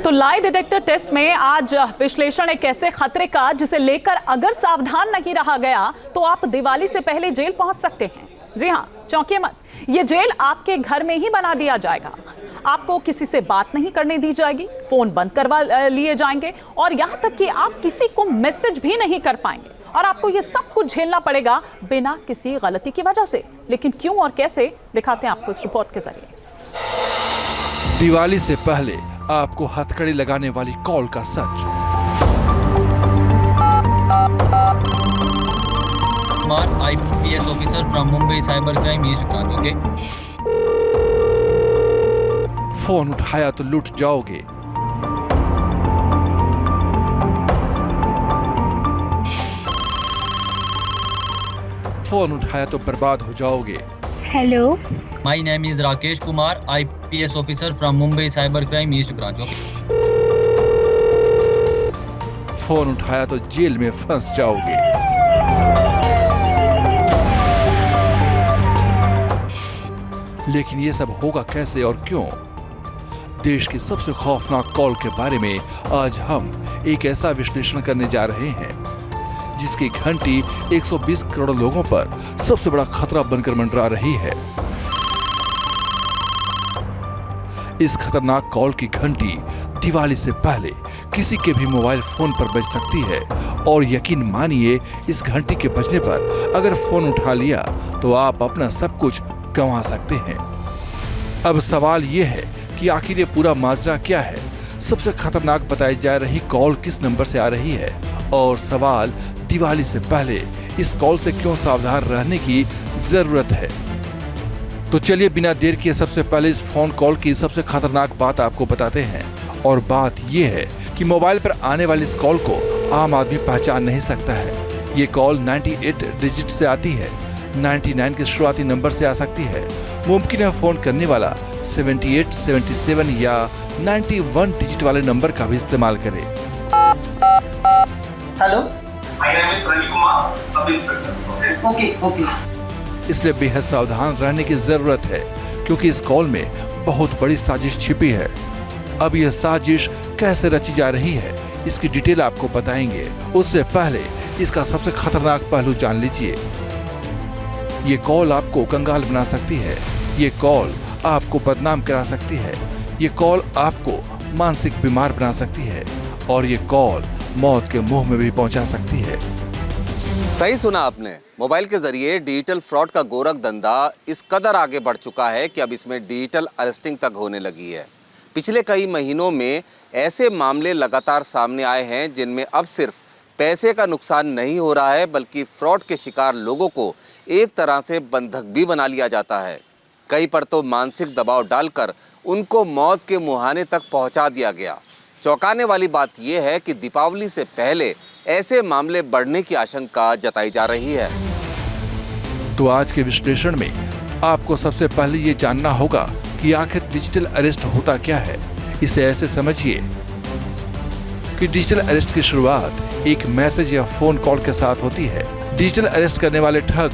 तो lie detector test में आज विश्लेषण एक ऐसे खतरे का जिसे लेकर अगर सावधान नहीं रहा गया तो आप दिवाली से पहले जेल पहुंच सकते हैं। जी हां, चौंकिए मत, ये जेल आपके घर में ही बना दिया जाएगा। आपको किसी से बात नहीं करने दी जाएगी, फोन बंद करवा लिए जाएंगे और यहां तक कि आप किसी को मैसेज भी नहीं कर पाएंगे और आपको ये सब कुछ झेलना पड़ेगा बिना किसी गलती की वजह से। लेकिन क्यों और कैसे, दिखाते हैं आपको इस रिपोर्ट के जरिए। दिवाली से पहले आपको हथकड़ी लगाने वाली कॉल का सच। Kumar, IPS officer from Mumbai cyber crime east branch. Okay. Phone उठाया तो लूट जाओगे, फोन उठाया तो बर्बाद हो जाओगे। Hello, my name is Rakesh Kumar, IPS officer from Mumbai cyber crime east branch. Okay. Phone उठाया तो जेल में फंस जाओगे। लेकिन ये सब होगा कैसे और क्यों? देश की सबसे खौफनाक कॉल के बारे में आज हम एक ऐसा विश्लेषण करने जा रहे हैं जिसकी घंटी 120 करोड़ लोगों पर सबसे बड़ा खतरा बनकर मंडरा रही है। इस खतरनाक कॉल की घंटी दिवाली से पहले किसी के भी मोबाइल फोन पर बज सकती है और यकीन मानिए इस घंटी के बजने पर अगर फोन उठा लिया तो आप अपना सब कुछ गंवा सकते हैं। अब सवाल यह है कि आखिर ये पूरा माजरा क्या है, सबसे खतरनाक बताई जा रही कॉल किस नंबर से आ रही है और सवाल दिवाली से पहले इस कॉल से क्यों सावधान रहने की जरूरत है। तो चलिए बिना देर किए सबसे पहले इस फोन कॉल की सबसे खतरनाक बात आपको बताते हैं। और बात यह है कि मोबाइल पर आने वाली इस कॉल को आम आदमी पहचान नहीं सकता है। ये कॉल 98 डिजिट से आती है, 99 के शुरुआती नंबर से आ सकती है। मुमकिन है फोन करने वाला 78, 77 या 91 डिजिट वाले नंबर का भी इस्तेमाल करे। Hello, My name is Ravi Kumar, sub inspector. Okay. इसलिए बेहद सावधान रहने की जरूरत है क्योंकि इस कॉल में बहुत बड़ी साजिश छिपी है। अब यह साजिश कैसे रची जा रही है इसकी डिटेल आपको बताएंगे। उससे पहले इसका सबसे खतरनाक पहलू जान लीजिए। ये कॉल आपको कंगाल बना सकती है, ये कॉल आपको बदनाम करा सकती है, ये कॉल आपको मानसिक बीमार बना सकती है और ये कॉल मौत के मुंह में भी पहुंचा सकती है। सही सुना आपने, मोबाइल के जरिए डिजिटल फ्रॉड का गोरख धंधा इस कदर आगे बढ़ चुका है कि अब इसमें डिजिटल अरेस्टिंग तक होने लगी है। पिछले कई महीनों में ऐसे मामले लगातार सामने आए हैं जिनमें अब सिर्फ पैसे का नुकसान नहीं हो रहा है बल्कि फ्रॉड के शिकार लोगों को एक तरह से बंधक भी बना लिया जाता है। कई पर तो मानसिक दबाव डालकर उनको मौत के मुहाने तक पहुंचा दिया गया। चौंकाने वाली बात यह है कि दीपावली से पहले ऐसे मामले बढ़ने की आशंका जताई जा रही है। तो आज के विश्लेषण में आपको सबसे पहले ये जानना होगा कि आखिर डिजिटल अरेस्ट होता क्या है। इसे ऐसे समझिए कि डिजिटल अरेस्ट की शुरुआत एक मैसेज या फोन कॉल के साथ होती है। डिजिटल अरेस्ट करने वाले ठग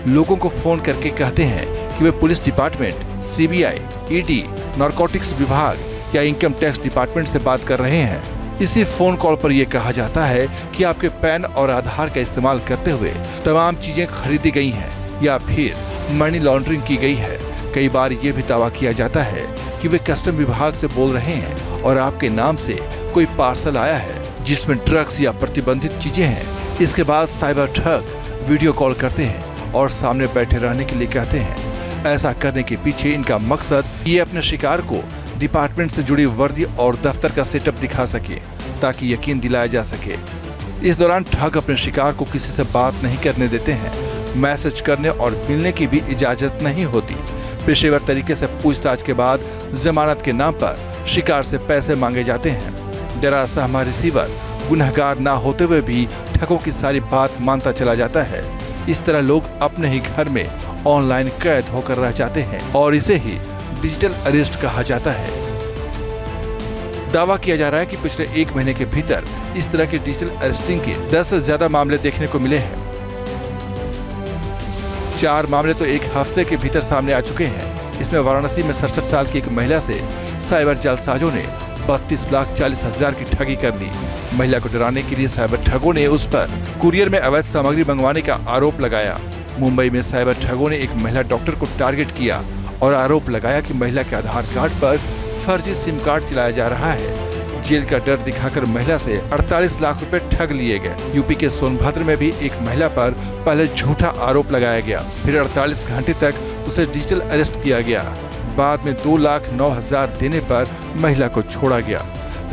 लोगों को फोन करके कहते हैं कि वे police department, CBI, ED, narcotics विभाग या इनकम टैक्स डिपार्टमेंट से बात कर रहे हैं। इसी फोन कॉल पर यह कहा जाता है कि आपके पैन और आधार का इस्तेमाल करते हुए तमाम चीजें खरीदी गई हैं या फिर मनी लॉन्ड्रिंग की गई है। कई बार ये भी दावा किया जाता है कि वे कस्टम विभाग से बोल रहे हैं और आपके नाम से कोई पार्सल आया है जिसमें ड्रग्स या प्रतिबंधित चीजें हैं। इसके बाद साइबर ठग वीडियो कॉल करते हैं और सामने बैठे रहने के लिए कहते हैं। ऐसा करने के पीछे इनका मकसद ये अपने शिकार को डिपार्टमेंट से जुड़ी वर्दी और दफ्तर का सेटअप दिखा सके ताकि यकीन दिलाया जा सके। इस दौरान ठग अपने शिकार को किसी से बात नहीं करने देते हैं, मैसेज करने और मिलने की भी इजाजत नहीं होती। पेशेवर तरीके से पूछताछ के बाद जमानत के नाम पर शिकार से पैसे मांगे जाते हैं। डरा सहमा रिसीवर गुनहगार ना होते हुए भी ठगों की सारी बात मानता चला जाता है। इस तरह लोग अपने ही घर में ऑनलाइन कैद होकर रह जाते हैं और इसे ही डिजिटल अरेस्ट कहा जाता है। दावा किया जा रहा है कि पिछले 1 महीने के भीतर इस तरह के डिजिटल अरेस्टिंग के 10 से ज्यादा मामले देखने को मिले हैं। 4 मामले तो एक हफ्ते के भीतर सामने आ चुके हैं। इसमें वाराणसी में 67 साल की एक महिला से साइबर जालसाजों ने 32,40,000 की ठगी कर ली। महिला को डराने के लिए साइबर ठगों ने उस पर कुरियर में अवैध सामग्री मंगवाने का आरोप लगाया। मुंबई में साइबर ठगों ने एक महिला डॉक्टर को टारगेट किया और आरोप लगाया कि महिला के आधार कार्ड पर फर्जी सिम कार्ड चलाया जा रहा है। जेल का डर दिखाकर महिला से 48 लाख रुपए ठग लिए गए। यूपी के सोनभद्र में भी एक महिला पर पहले झूठा आरोप लगाया गया, फिर 48 घंटे तक उसे डिजिटल अरेस्ट किया गया। बाद में 2,09,000 देने पर महिला को छोड़ा गया।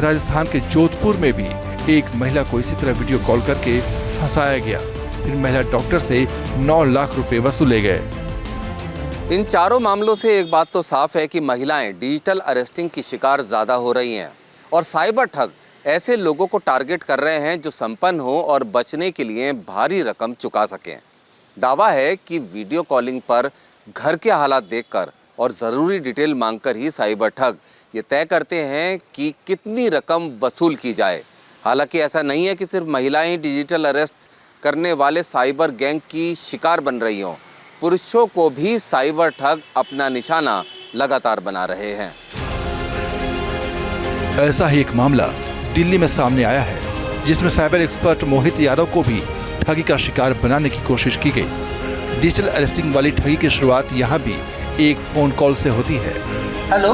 राजस्थान के जोधपुर में भी एक महिला को इसी तरह वीडियो कॉल करके फंसाया गया, फिर महिला डॉक्टर से 9 लाख रुपए वसूले गए। इन चारों मामलों से एक बात तो साफ है कि महिलाएं डिजिटल अरेस्टिंग की शिकार ज़्यादा हो रही हैं और साइबर ठग ऐसे लोगों को टारगेट कर रहे हैं जो संपन्न हो और बचने के लिए भारी रकम चुका सकें। दावा है कि वीडियो कॉलिंग पर घर के हालात देखकर और ज़रूरी डिटेल मांगकर ही साइबर ठग ये तय करते हैं कि कितनी रकम वसूल की जाए। हालांकि ऐसा नहीं है कि सिर्फ महिलाएं ही डिजिटल अरेस्ट करने वाले साइबर गैंग की शिकार बन रही हों। पुरुषों को भी साइबर ठग अपना निशाना लगातार बना रहे हैं। ऐसा ही एक मामला दिल्ली में सामने आया है, जिसमें साइबर एक्सपर्ट मोहित यादव को भी ठगी का शिकार बनाने की कोशिश की गई। डिजिटल अरेस्टिंग वाली ठगी की शुरुआत यहाँ भी एक फोन कॉल से होती है। हेलो,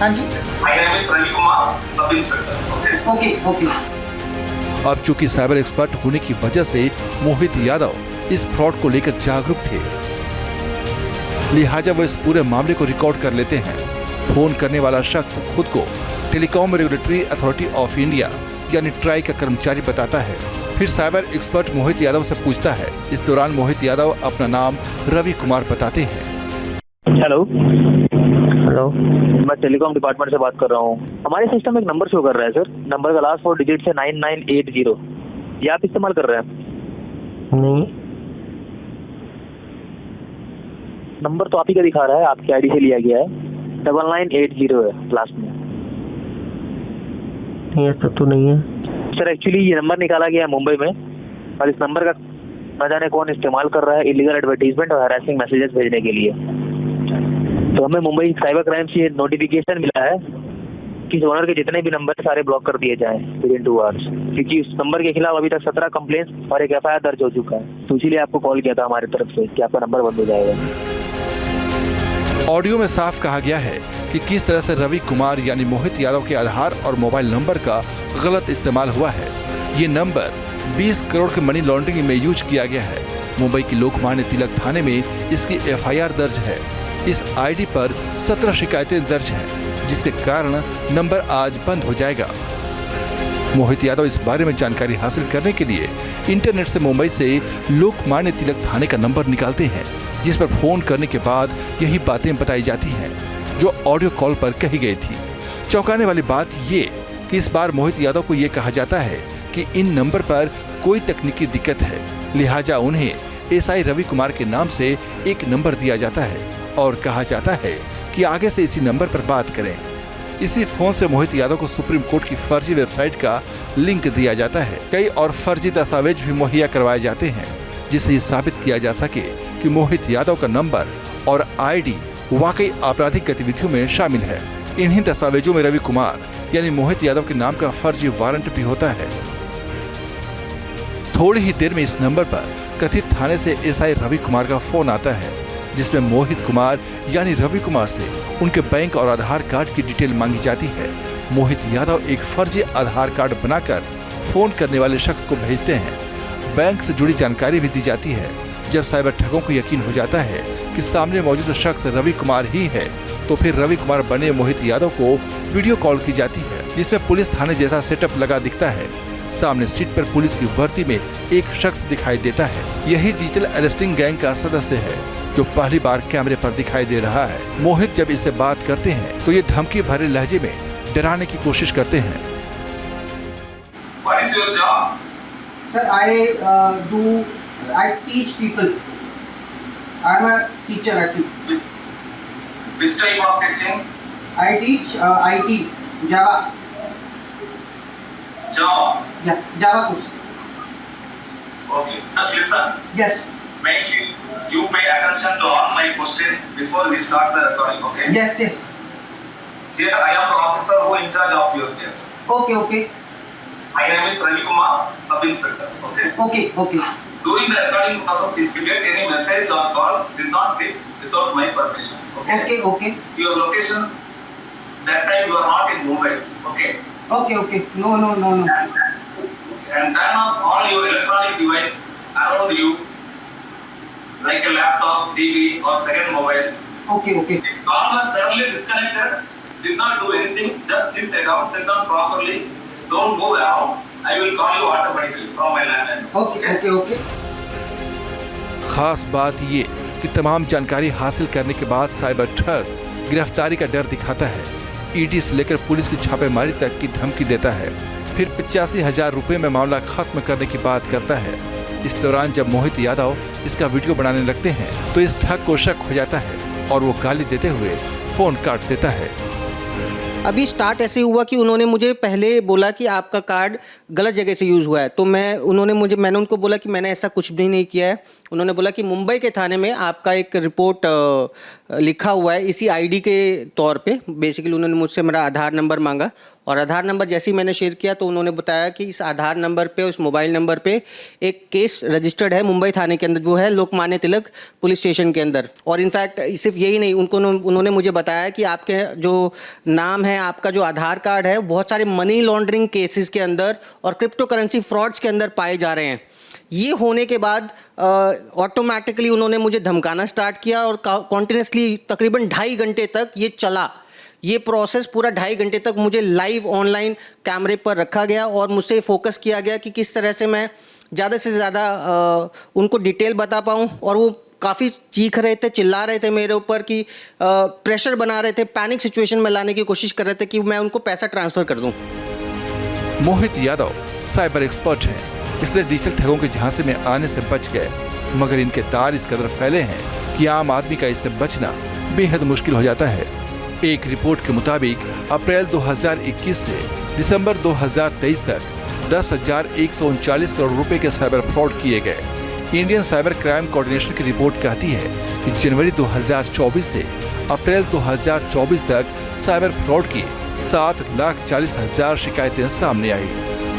हाँ जी। My name is Ravi Kumar, sub inspector. Okay. अब चूंकि साइबर एक्सपर्ट होने की वजह से मोहित यादव इस फ्रॉड को लेकर जागरूक थे, लिहाजा वो इस पूरे मामले को रिकॉर्ड कर लेते हैं। फोन करने वाला शख्स खुद को telecom regulatory authority of India यानी ट्राई का कर्मचारी बताता है। फिर साइबर एक्सपर्ट मोहित यादव से पूछता है। इस दौरान मोहित यादव अपना नाम रवि कुमार बताते हैं। हेलो, मैं टेलीकॉम डिपार्टमेंट से बात कर रहा हूँ। हमारे सिस्टम में एक नंबर शो कर रहा है सर। नंबर का लास्ट 4 डिजिट है 9980। ये आप इस्तेमाल कर रहे हैं? नहीं, नंबर तो आप ही का दिखा रहा है, आपकी आईडी से लिया गया है। 9980 है लास्ट में। नहीं ऐसा तो नहीं है सर। एक्चुअली ये नंबर निकाला गया है मुंबई में और इस नंबर का न जाने कौन इस्तेमाल कर रहा है इलीगल एडवर्टीजमेंट और हैरेसिंग मैसेजेस भेजने के लिए। तो हमें मुंबई साइबर क्राइम से नोटिफिकेशन मिला है कि इस ओनर के जितने भी नंबर सारे ब्लॉक कर दिए जाएं विदिन 2 आवर्स, क्योंकि उस नंबर के खिलाफ अभी तक 17 कंप्लेंट्स और एक FIR दर्ज हो चुका है। तो इसीलिए आपको कॉल किया था हमारी तरफ से कि आपका नंबर बंद हो जाएगा। ऑडियो में साफ कहा गया है कि किस तरह से रवि कुमार यानी मोहित यादव के आधार और मोबाइल नंबर का गलत इस्तेमाल हुआ है। ये नंबर 20 करोड़ के मनी लॉन्ड्रिंग में यूज किया गया है। मुंबई की लोकमान्य तिलक थाने में इसकी FIR दर्ज है। इस आईडी पर 17 शिकायतें दर्ज हैं, जिसके कारण नंबर आज बंद हो जाएगा। मोहित यादव इस बारे में जानकारी हासिल करने के लिए इंटरनेट से मुंबई से लोकमान्य तिलक थाने का नंबर निकालते हैं, जिस पर फोन करने के बाद यही बातें बताई जाती हैं जो ऑडियो कॉल पर कही गई थी। चौंकाने वाली बात ये कि इस बार मोहित यादव को ये कहा जाता है कि इन नंबर पर कोई तकनीकी दिक्कत है, लिहाजा उन्हें SI रवि कुमार के नाम से एक नंबर दिया जाता है और कहा जाता है कि आगे से इसी नंबर पर बात करें। इसी फोन से मोहित यादव को सुप्रीम कोर्ट की फर्जी वेबसाइट का लिंक दिया जाता है। कई और फर्जी दस्तावेज भी मुहैया करवाए जाते हैं, जिससे ये साबित किया जा सके कि मोहित यादव का नंबर और आईडी वाकई आपराधिक गतिविधियों में शामिल है। इन्हीं दस्तावेजों में रवि कुमार यानी मोहित यादव के नाम का फर्जी वारंट भी होता है। थोड़ी ही देर में इस नंबर पर कथित थाने से SI रवि कुमार का फोन आता है, जिसमें मोहित कुमार यानी रवि कुमार से उनके बैंक और आधार कार्ड की डिटेल मांगी जाती है। मोहित यादव एक फर्जी आधार कार्ड बनाकर फोन करने वाले शख्स को भेजते हैं। बैंक से जुड़ी जानकारी भी दी जाती है। जब साइबर ठगों को यकीन हो जाता है कि सामने मौजूद शख्स रवि कुमार ही है, तो फिर रवि कुमार बने मोहित यादव को वीडियो कॉल की जाती है, जिसमें पुलिस थाने जैसा सेटअप लगा दिखता है। सामने सीट पर पुलिस की वर्दी में एक शख्स दिखाई देता है। यही डिजिटल अरेस्टिंग गैंग का सदस्य है जो पहली बार कैमरे पर दिखाई दे रहा है। मोहित जब इससे बात करते हैं तो ये धमकी भरे लहजे में डराने की कोशिश करते हैं। What is your job? Sir, I teach people. I am a teacher actually. Which type of teaching? I teach IT, Java. Java. Yeah, Java course. Okay. Just listen. Yes. Make sure you pay attention to all my questions before we start the recording. Okay? Yes. Here I am the officer who in charge of your case. Okay, okay, My name is Ravi Kumar, Sub Inspector. Okay. okay, okay, During the recording process, if you get any message or call, did not be without my permission. okay, okay, Your location, that time you are not in Mumbai. Okay. okay, okay. No, no, no, no. And turn off all your electronic device around you, like a laptop, TV, or second mobile. Okay, okay, If call was suddenly disconnected, did not do anything, just sit down, sit down properly, don't move around. I will call you automatically from my landline. okay, okay, okay. खास बात ये कि तमाम जानकारी हासिल करने के बाद साइबर ठग गिरफ्तारी का डर दिखाता है। ईडी से लेकर पुलिस की छापेमारी तक की धमकी देता है, फिर 85,000 रुपए में मामला खत्म करने की बात करता है। इस दौरान जब मोहित यादव इसका वीडियो बनाने लगते हैं तो इस ठग को शक हो जाता है और वो गाली देते हुए फोन काट देता है। अभी स्टार्ट ऐसे हुआ कि उन्होंने मुझे पहले बोला कि आपका कार्ड गलत जगह से यूज़ हुआ है, तो मैंने उनको बोला कि मैंने ऐसा कुछ भी नहीं किया है। उन्होंने बोला कि मुंबई के थाने में आपका एक रिपोर्ट लिखा हुआ है इसी आईडी के तौर पे। बेसिकली उन्होंने मुझसे मेरा आधार नंबर मांगा और आधार नंबर जैसे ही मैंने शेयर किया तो उन्होंने बताया कि इस आधार नंबर पे, उस मोबाइल नंबर पे एक केस रजिस्टर्ड है मुंबई थाने के अंदर, वो है लोकमान्य तिलक पुलिस स्टेशन के अंदर। और इनफैक्ट सिर्फ यही नहीं, उन्होंने मुझे बताया कि आपके जो नाम है, आपका जो आधार कार्ड है, बहुत सारे मनी लॉन्ड्रिंग केसेस के अंदर और क्रिप्टो करेंसी फ्रॉड्स के अंदर पाए जा रहे हैं। ये होने के बाद ऑटोमेटिकली उन्होंने मुझे धमकाना स्टार्ट किया और कॉन्टिन्यूसली तकरीबन 2.5 घंटे तक ये चला। ये प्रोसेस पूरा 2.5 घंटे तक मुझे लाइव ऑनलाइन कैमरे पर रखा गया और मुझसे फोकस किया गया कि किस तरह से मैं ज़्यादा से ज़्यादा उनको डिटेल बता पाऊँ। और वो काफ़ी चीख रहे थे, चिल्ला रहे थे मेरे ऊपर कि प्रेशर बना रहे थे, पैनिक सिचुएशन में लाने की कोशिश कर रहे थे कि मैं उनको पैसा ट्रांसफ़र कर दूँ। मोहित यादव साइबर एक्सपर्ट हैं, इसलिए डिजिटल ठगों के झांसे में आने से बच गए, मगर इनके तार इस कदर फैले हैं कि आम आदमी का इससे बचना बेहद मुश्किल हो जाता है। एक रिपोर्ट के मुताबिक अप्रैल 2021 से दिसंबर 2023 तक 10,139 करोड़ रुपए के साइबर फ्रॉड किए गए। इंडियन साइबर क्राइम कोऑर्डिनेशन की रिपोर्ट कहती है कि जनवरी 2024 से अप्रैल 2024 तक साइबर फ्रॉड की 7,40,000 शिकायतें सामने आई।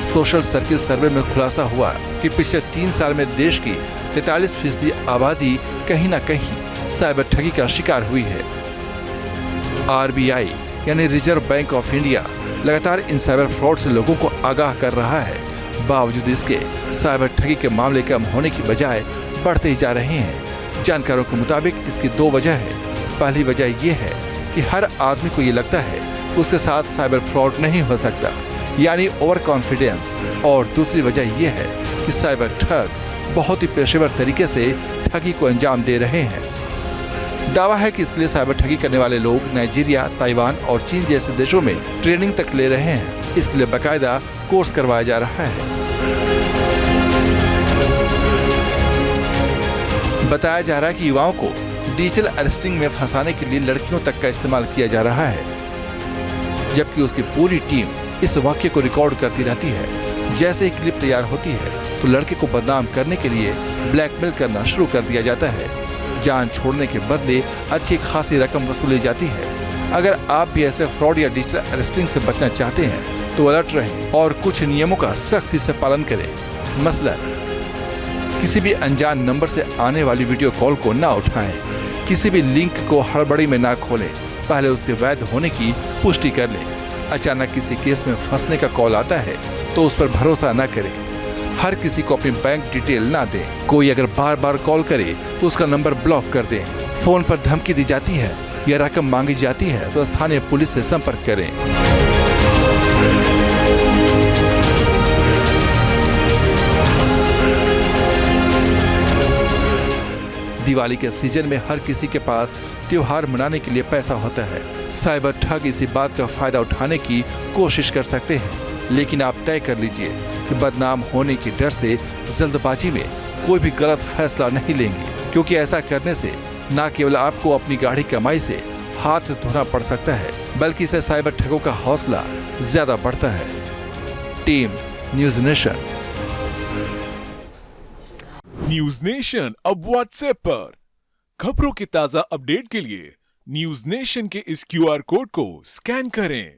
सोशल सर्किल सर्वे में खुलासा हुआ कि पिछले 3 साल में देश की 43% आबादी कहीं न कहीं साइबर ठगी का शिकार हुई है। आरबीआई यानी रिजर्व बैंक ऑफ इंडिया लगातार इन साइबर फ्रॉड से लोगों को आगाह कर रहा है। बावजूद इसके साइबर ठगी के मामले कम होने की बजाय बढ़ते ही जा रहे हैं। जानकारों के मुताबिक इसकी 2 वजह है। पहली वजह यह है कि हर आदमी को ये लगता है कि उसके साथ साइबर फ्रॉड नहीं हो सकता, यानी ओवर कॉन्फिडेंस। और दूसरी वजह यह है कि साइबर ठग बहुत ही पेशेवर तरीके से ठगी को अंजाम दे रहे हैं। दावा है कि इसके लिए साइबर ठगी करने वाले लोग नाइजीरिया, ताइवान और चीन जैसे देशों में ट्रेनिंग तक ले रहे हैं। इसके लिए बाकायदा कोर्स करवाया जा रहा है। बताया जा रहा है कि युवाओं को डिजिटल अरेस्टिंग में फंसाने के लिए लड़कियों तक का इस्तेमाल किया जा रहा है, जबकि उसकी पूरी टीम इस वाक्य को रिकॉर्ड करती रहती है। जैसे ही क्लिप तैयार होती है तो लड़के को बदनाम करने के लिए ब्लैकमेल करना शुरू कर दिया जाता है। जान छोड़ने के बदले अच्छी खासी रकम वसूली जाती है। अगर आप भी ऐसे फ्रॉड या डिजिटल अरेस्टिंग से बचना चाहते हैं तो अलर्ट रहें और कुछ नियमों का सख्ती से पालन करें। मसलन किसी भी अनजान नंबर से आने वाली वीडियो कॉल को ना उठाएं, किसी भी लिंक को हड़बड़ी में ना खोलें, पहले उसके वैध होने की पुष्टि कर लें। अचानक किसी केस में फंसने का कॉल आता है तो उस पर भरोसा न करें। हर किसी को अपनी बैंक डिटेल ना दें। कोई अगर बार बार कॉल करे तो उसका नंबर ब्लॉक कर दें। फोन पर धमकी दी जाती है या रकम मांगी जाती है तो स्थानीय पुलिस से संपर्क करें। दिवाली के सीजन में हर किसी के पास त्योहार मनाने के लिए पैसा होता है। साइबर ठग इसी बात का फायदा उठाने की कोशिश कर सकते हैं, लेकिन आप तय कर लीजिए कि बदनाम होने के डर से जल्दबाजी में कोई भी गलत फैसला नहीं लेंगे, क्योंकि ऐसा करने से न केवल आपको अपनी गाढ़ी कमाई से हाथ धोना पड़ सकता है, बल्कि इससे साइबर ठगों का हौसला ज्यादा बढ़ता है। Team news nation. News nation अब व्हाट्सएप पर खबरों की ताजा अपडेट के लिए न्यूज नेशन के इस क्यूआर कोड को स्कैन करें